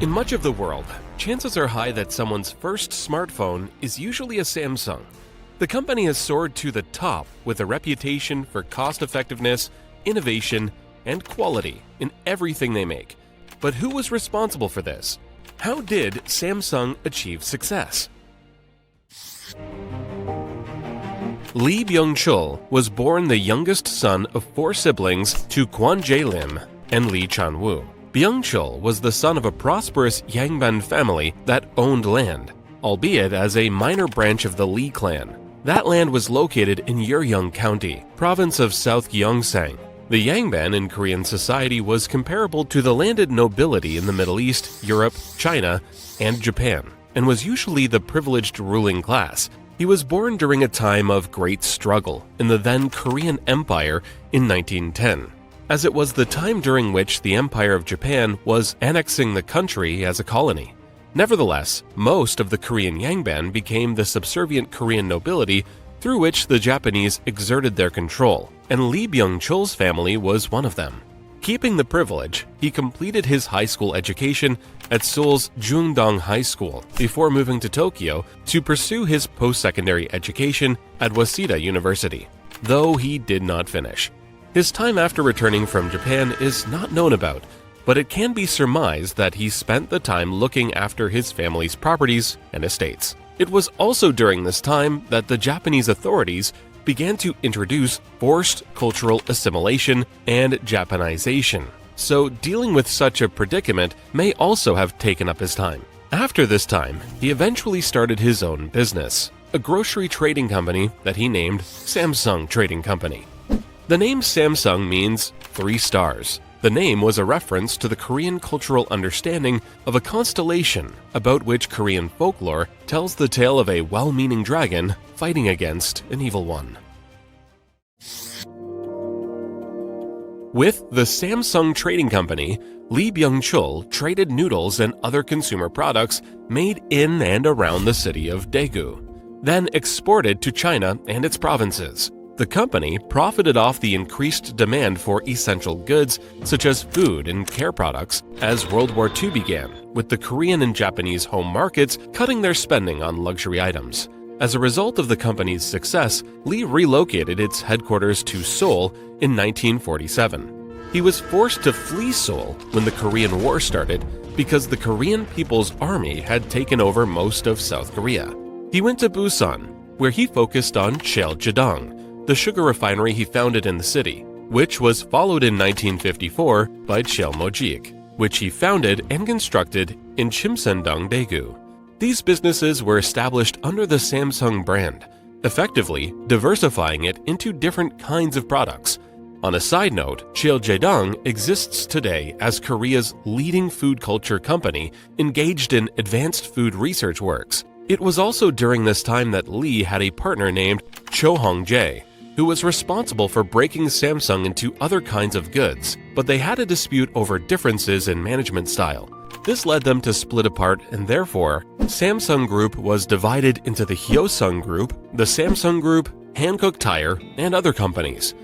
In much of the world, chances are high that someone's first smartphone is usually a Samsung. The company has soared to the top with a reputation for cost-effectiveness, innovation, and quality in everything they make. But who was responsible for this? How did Samsung achieve success? Lee Byung-chul was born the youngest son of 4 siblings to Kwon Jae-lim and Lee Chan-woo. Byung-chul was the son of a prosperous Yangban family that owned land, albeit as a minor branch of the Lee clan. That land was located in Yeoryong County, province of South Gyeongsang. The Yangban in Korean society was comparable to the landed nobility in the Middle East, Europe, China, and Japan, and was usually the privileged ruling class. He was born during a time of great struggle in the then Korean Empire in 1910, as it was the time during which the Empire of Japan was annexing the country as a colony. Nevertheless, most of the Korean Yangban became the subservient Korean nobility through which the Japanese exerted their control, and Lee Byung-chul's family was one of them. Keeping the privilege, he completed his high school education at Seoul's Jungdong High School before moving to Tokyo to pursue his post-secondary education at Waseda University, though he did not finish. His time after returning from Japan is not known about, but it can be surmised that he spent the time looking after his family's properties and estates. It was also during this time that the Japanese authorities began to introduce forced cultural assimilation and Japanization, so dealing with such a predicament may also have taken up his time. After this time, he eventually started his own business, a grocery trading company that he named Samsung Trading Company. The name Samsung means 3 stars. The name was a reference to the Korean cultural understanding of a constellation about which Korean folklore tells the tale of a well-meaning dragon fighting against an evil one. With the Samsung Trading Company, Lee Byung-chul traded noodles and other consumer products made in and around the city of Daegu, then exported to China and its provinces. The company profited off the increased demand for essential goods such as food and care products as World War II began, with the Korean and Japanese home markets cutting their spending on luxury items. As a result of the company's success, Lee relocated its headquarters to Seoul in 1947. He was forced to flee Seoul when the Korean War started because the Korean People's Army had taken over most of South Korea. He went to Busan, where he focused on Cheiljedong, the sugar refinery he founded in the city, which was followed in 1954 by Cheilmojik, which he founded and constructed in Chimsendong, Daegu. These businesses were established under the Samsung brand, effectively diversifying it into different kinds of products. On a side note, Cheiljedong exists today as Korea's leading food culture company engaged in advanced food research works. It was also during this time that Lee had a partner named Cho Hong-jae, who was responsible for breaking Samsung into other kinds of goods, but they had a dispute over differences in management style. This led them to split apart, and therefore, Samsung Group was divided into the Hyosung Group, the Samsung Group, Hankook Tire, and other companies.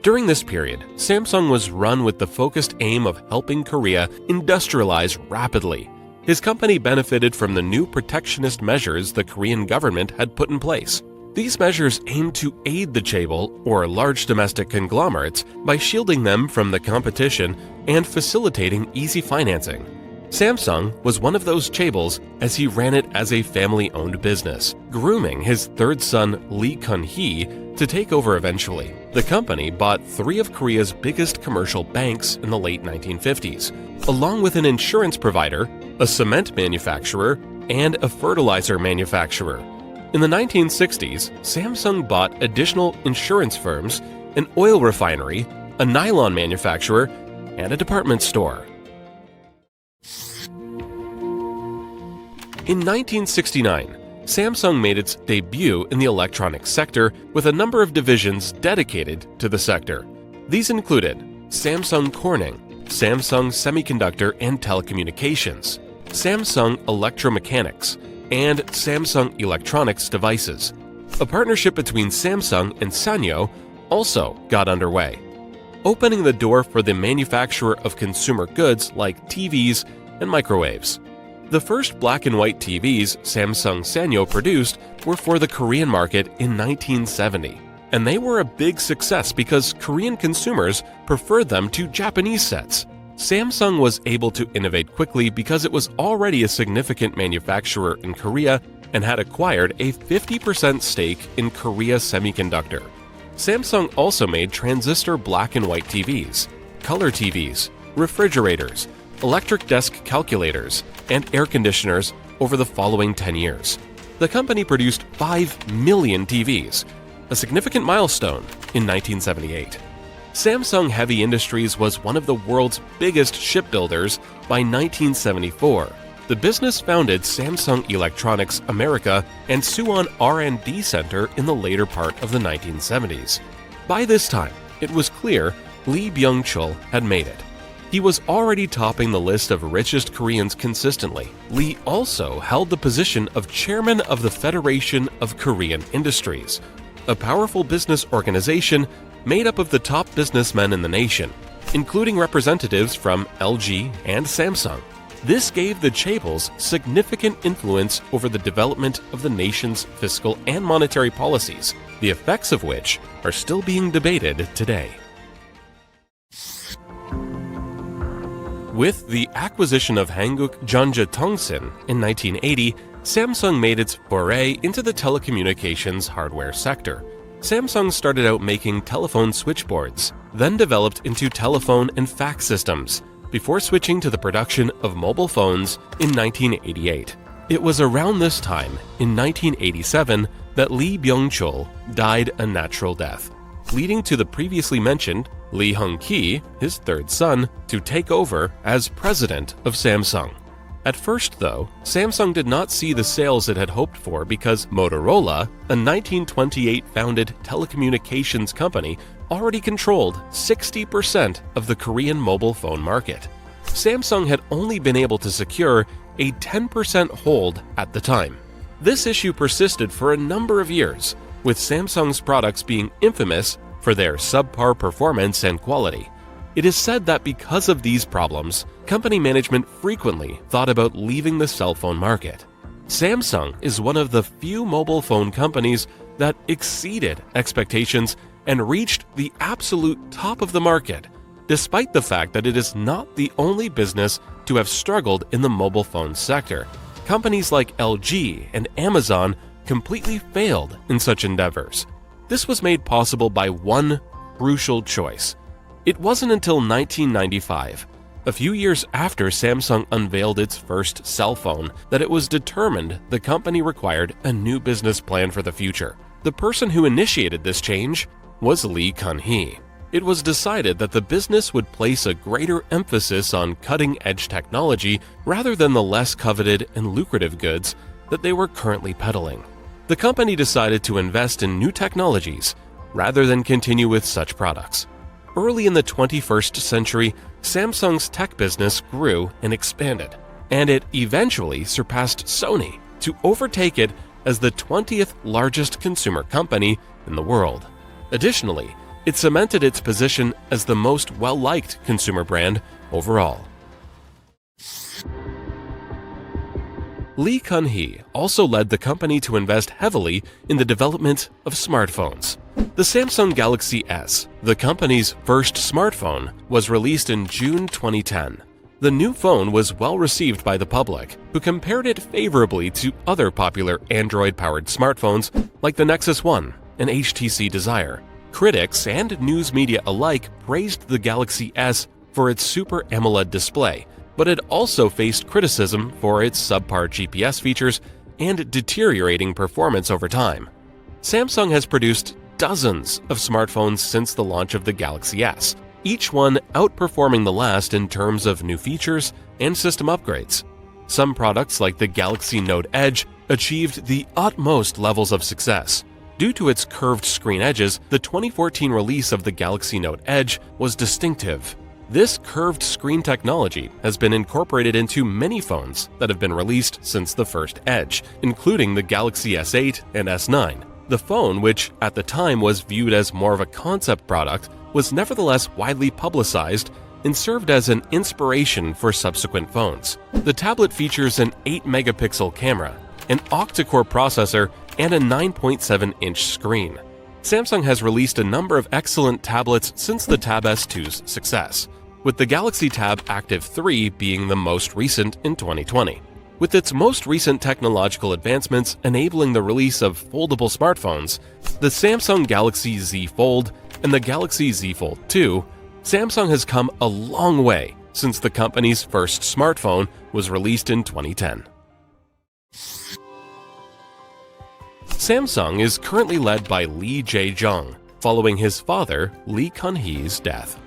During this period, Samsung was run with the focused aim of helping Korea industrialize rapidly. His company benefited from the new protectionist measures the Korean government had put in place. These measures aimed to aid the chaebol, or large domestic conglomerates, by shielding them from the competition and facilitating easy financing. Samsung was one of those chaebols as he ran it as a family-owned business, grooming his third son Lee Kun-hee to take over eventually. The company bought 3 of Korea's biggest commercial banks in the late 1950s, along with an insurance provider, a cement manufacturer, and a fertilizer manufacturer. In the 1960s, Samsung bought additional insurance firms, an oil refinery, a nylon manufacturer, and a department store. In 1969, Samsung made its debut in the electronics sector with a number of divisions dedicated to the sector. These included Samsung Corning, Samsung Semiconductor and Telecommunications, Samsung Electromechanics, and Samsung Electronics Devices. A partnership between Samsung and Sanyo also got underway, opening the door for the manufacture of consumer goods like TVs, and microwaves. The first black and white TVs Samsung Sanyo produced were for the Korean market in 1970, and they were a big success because Korean consumers preferred them to Japanese sets. Samsung was able to innovate quickly because it was already a significant manufacturer in Korea and had acquired a 50% stake in Korea Semiconductor. Samsung also made transistor black and white TVs, color TVs, refrigerators, electric desk calculators, and air conditioners over the following 10 years. The company produced 5 million TVs, a significant milestone in 1978. Samsung Heavy Industries was one of the world's biggest shipbuilders by 1974. The business founded Samsung Electronics America and Suwon R&D Center in the later part of the 1970s. By this time, it was clear Lee Byung-chul had made it. He was already topping the list of richest Koreans consistently. Lee also held the position of chairman of the Federation of Korean Industries, a powerful business organization made up of the top businessmen in the nation, including representatives from LG and Samsung. This gave the Chaebols significant influence over the development of the nation's fiscal and monetary policies, the effects of which are still being debated today. With the acquisition of Hanguk Jeonja Tongsin in 1980, Samsung made its foray into the telecommunications hardware sector. Samsung started out making telephone switchboards, then developed into telephone and fax systems, before switching to the production of mobile phones in 1988. It was around this time, in 1987, that Lee Byung-chul died a natural death, leading to the previously mentioned Lee Hung-ki, his third son, to take over as president of Samsung. At first, though, Samsung did not see the sales it had hoped for because Motorola, a 1928 founded telecommunications company, already controlled 60% of the Korean mobile phone market. Samsung had only been able to secure a 10% hold at the time. This issue persisted for a number of years, with Samsung's products being infamous for their subpar performance and quality. It is said that because of these problems, company management frequently thought about leaving the cell phone market. Samsung is one of the few mobile phone companies that exceeded expectations and reached the absolute top of the market, despite the fact that it is not the only business to have struggled in the mobile phone sector. Companies like LG and Amazon completely failed in such endeavors. This was made possible by one crucial choice. It wasn't until 1995, a few years after Samsung unveiled its first cell phone, that it was determined the company required a new business plan for the future. The person who initiated this change was Lee Kun-hee. It was decided that the business would place a greater emphasis on cutting-edge technology rather than the less coveted and lucrative goods that they were currently peddling. The company decided to invest in new technologies rather than continue with such products. Early in the 21st century, Samsung's tech business grew and expanded, and it eventually surpassed Sony to overtake it as the 20th largest consumer company in the world. Additionally, it cemented its position as the most well-liked consumer brand overall. Lee Kun-hee also led the company to invest heavily in the development of smartphones. The Samsung Galaxy S, the company's first smartphone, was released in June 2010. The new phone was well received by the public, who compared it favorably to other popular Android-powered smartphones like the Nexus 1 and HTC Desire. Critics and news media alike praised the Galaxy S for its Super AMOLED display, but it also faced criticism for its subpar GPS features and deteriorating performance over time. Samsung has produced dozens of smartphones since the launch of the Galaxy S, each one outperforming the last in terms of new features and system upgrades. Some products like the Galaxy Note Edge achieved the utmost levels of success. Due to its curved screen edges, the 2014 release of the Galaxy Note Edge was distinctive. This curved screen technology has been incorporated into many phones that have been released since the first Edge, including the Galaxy S8 and S9. The phone, which at the time was viewed as more of a concept product, was nevertheless widely publicized and served as an inspiration for subsequent phones. The tablet features an 8-megapixel camera, an octa-core processor, and a 9.7-inch screen. Samsung has released a number of excellent tablets since the Tab S2's success, with the Galaxy Tab Active 3 being the most recent in 2020. With its most recent technological advancements enabling the release of foldable smartphones, the Samsung Galaxy Z Fold and the Galaxy Z Fold 2, Samsung has come a long way since the company's first smartphone was released in 2010. Samsung is currently led by Lee Jae-jung, following his father, Lee Kun-hee's death.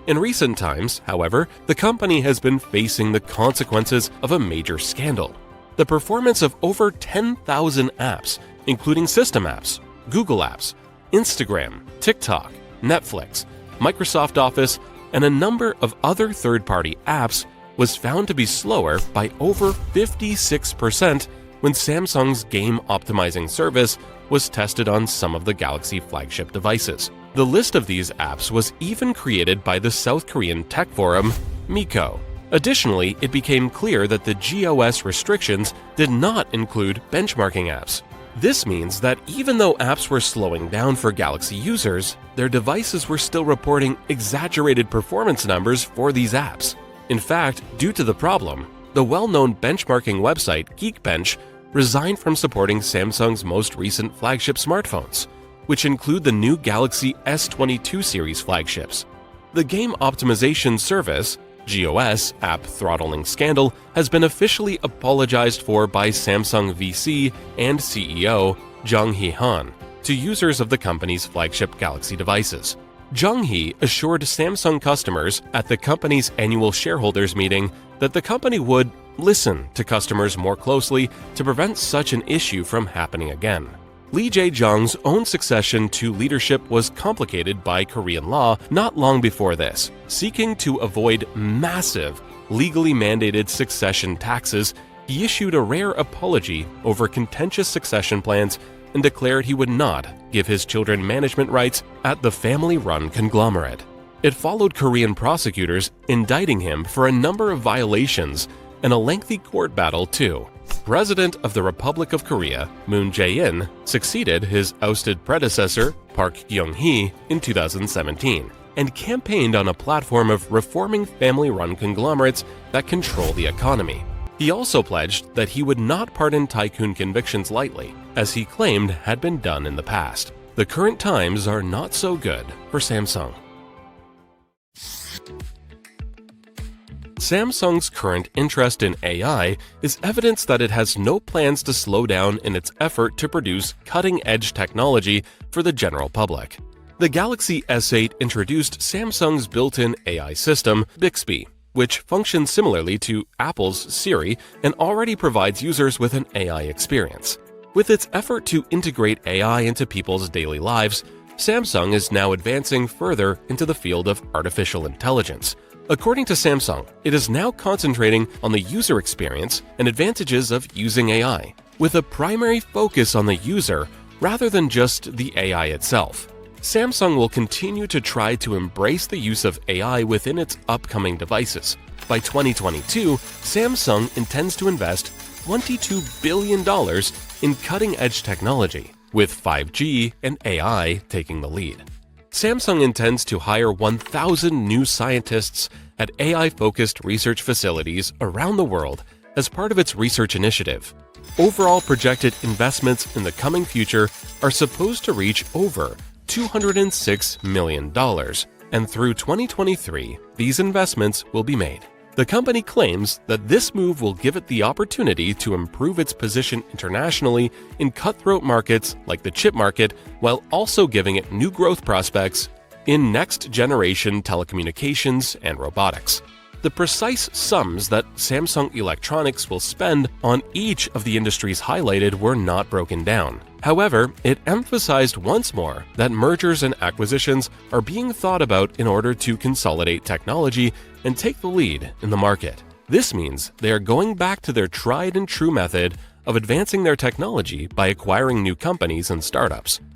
In recent times, however, the company has been facing the consequences of a major scandal. The performance of over 10,000 apps, including system apps, Google Apps, Instagram, TikTok, Netflix, Microsoft Office, and a number of other third-party apps, was found to be slower by over 56% when Samsung's game optimizing service was tested on some of the Galaxy flagship devices. The list of these apps was even created by the South Korean tech forum Miko. Additionally, it became clear that the GOS restrictions did not include benchmarking apps. This means that even though apps were slowing down for Galaxy users, their devices were still reporting exaggerated performance numbers for these apps. In fact, due to the problem, the well-known benchmarking website Geekbench resigned from supporting Samsung's most recent flagship smartphones, which include the new Galaxy S22 series flagships. The game optimization service, GOS app throttling scandal, has been officially apologized for by Samsung VC and CEO Jung Hee-han to users of the company's flagship Galaxy devices. Jung Hee assured Samsung customers at the company's annual shareholders meeting that the company would listen to customers more closely to prevent such an issue from happening again. Lee Jae-jung's own succession to leadership was complicated by Korean law not long before this. Seeking to avoid massive, legally mandated succession taxes, he issued a rare apology over contentious succession plans and declared he would not give his children management rights at the family-run conglomerate. It followed Korean prosecutors indicting him for a number of violations and a lengthy court battle too. President of the Republic of Korea, Moon Jae-in, succeeded his ousted predecessor, Park Geun-hye, in 2017, and campaigned on a platform of reforming family-run conglomerates that control the economy. He also pledged that he would not pardon tycoon convictions lightly, as he claimed had been done in the past. The current times are not so good for Samsung. Samsung's current interest in AI is evidence that it has no plans to slow down in its effort to produce cutting-edge technology for the general public. The Galaxy S8 introduced Samsung's built-in AI system, Bixby, which functions similarly to Apple's Siri and already provides users with an AI experience. With its effort to integrate AI into people's daily lives, Samsung is now advancing further into the field of artificial intelligence. According to Samsung, it is now concentrating on the user experience and advantages of using AI, with a primary focus on the user rather than just the AI itself. Samsung will continue to try to embrace the use of AI within its upcoming devices. By 2022, Samsung intends to invest $22 billion in cutting-edge technology, with 5G and AI taking the lead. Samsung intends to hire 1,000 new scientists at AI-focused research facilities around the world as part of its research initiative. Overall projected investments in the coming future are supposed to reach over $206 million, and through 2023, these investments will be made. The company claims that this move will give it the opportunity to improve its position internationally in cutthroat markets like the chip market, while also giving it new growth prospects in next-generation telecommunications and robotics. The precise sums that Samsung Electronics will spend on each of the industries highlighted were not broken down. However, it emphasized once more that mergers and acquisitions are being thought about in order to consolidate technology and take the lead in the market. This means they are going back to their tried and true method of advancing their technology by acquiring new companies and startups.